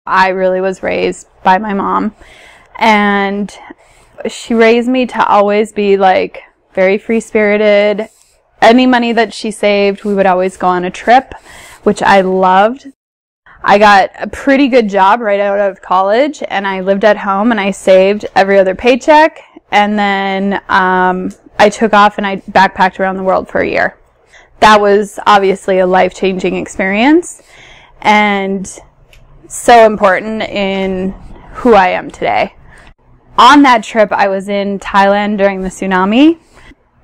I really was raised by my mom, and she raised me to always be like very free-spirited. Any money that she saved, we would always go on a trip, which I loved. I got a pretty good job right out of college, and I lived at home, and I saved every other paycheck, and then I took off and I backpacked around the world for a year. That was obviously a life-changing experience and so important in who I am today. On that trip, I was in Thailand during the tsunami.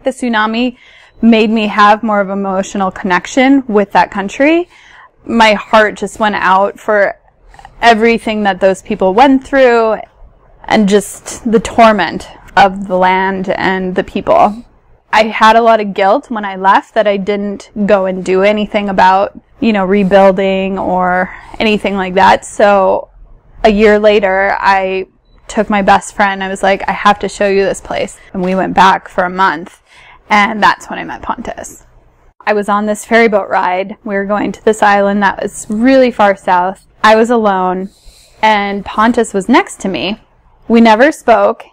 The tsunami made me have more of an emotional connection with that country. My heart just went out for everything that those people went through and just the torment of the land and the people. I had a lot of guilt when I left that I didn't go and do anything about, rebuilding or anything like that. So a year later, I took my best friend. I was like, I have to show you this place. And we went back for a month, and that's when I met Pontus. I was on this ferry boat ride. We were going to this island that was really far south. I was alone, and Pontus was next to me. We never spoke,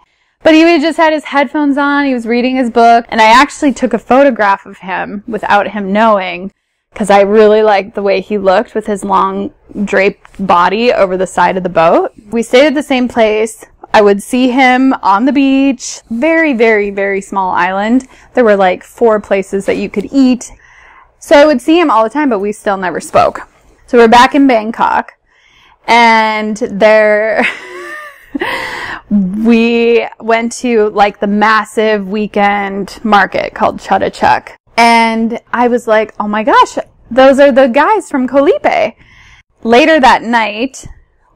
but he just had his headphones on. He was reading his book, and I actually took a photograph of him without him knowing because I really liked the way he looked with his long draped body over the side of the boat. We stayed at the same place. I would see him on the beach. Very, very, very small island. There were like 4 places that you could eat. So I would see him all the time, but we still never spoke. So we're back in Bangkok, and there we went to like the massive weekend market called Chatuchak. And I was like, oh my gosh, those are the guys from Koh Lipe. Later that night,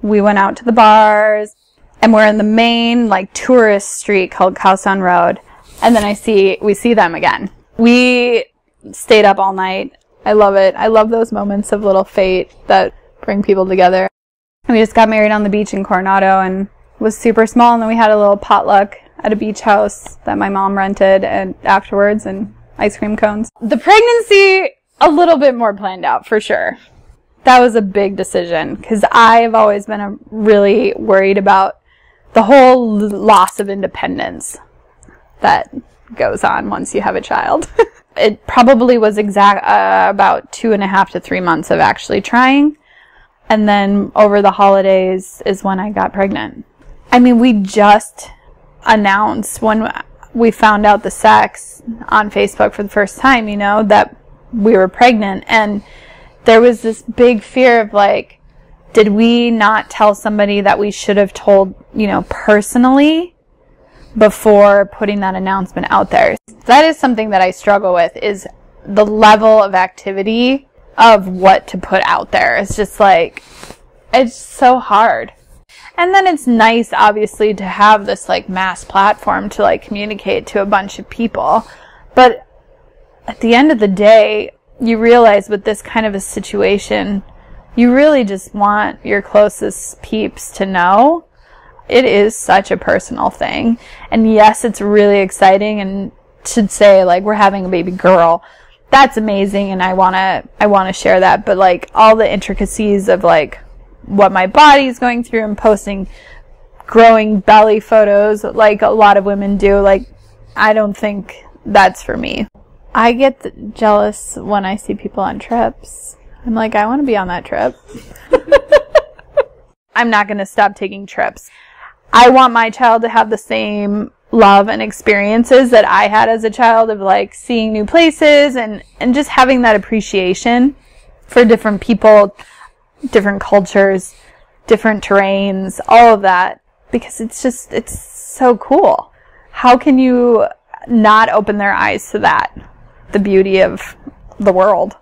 we went out to the bars, and we're in the main like tourist street called Khao San Road. And then we see them again. We stayed up all night. I love it. I love those moments of little fate that bring people together. And we just got married on the beach in Coronado, and it was super small. And then we had a little potluck at a beach house that my mom rented and afterwards, and ice cream cones. The pregnancy, a little bit more planned out for sure. That was a big decision because I've always been really worried about the whole loss of independence that goes on once you have a child. It probably was about 2.5 to 3 months of actually trying. And then over the holidays is when I got pregnant. I mean, we just announced when we found out the sex on Facebook for the first time, that we were pregnant. And there was this big fear of like, did we not tell somebody that we should have told, personally before putting that announcement out there? That is something that I struggle with, is the level of activity of what to put out there. It's just like, it's so hard. And then it's nice, obviously, to have this like mass platform to like communicate to a bunch of people. But at the end of the day, you realize with this kind of a situation, you really just want your closest peeps to know. It is such a personal thing. And yes, it's really exciting, and to say like we're having a baby girl, that's amazing, and I want to share that. But like all the intricacies of like what my body's going through and posting growing belly photos like a lot of women do, like I don't think that's for me. I get jealous when I see people on trips. I'm like, I want to be on that trip. I'm not going to stop taking trips. I want my child to have the same love and experiences that I had as a child of like seeing new places and just having that appreciation for different people, different cultures, different terrains, all of that, because it's so cool. How can you not open their eyes to that? The beauty of the world.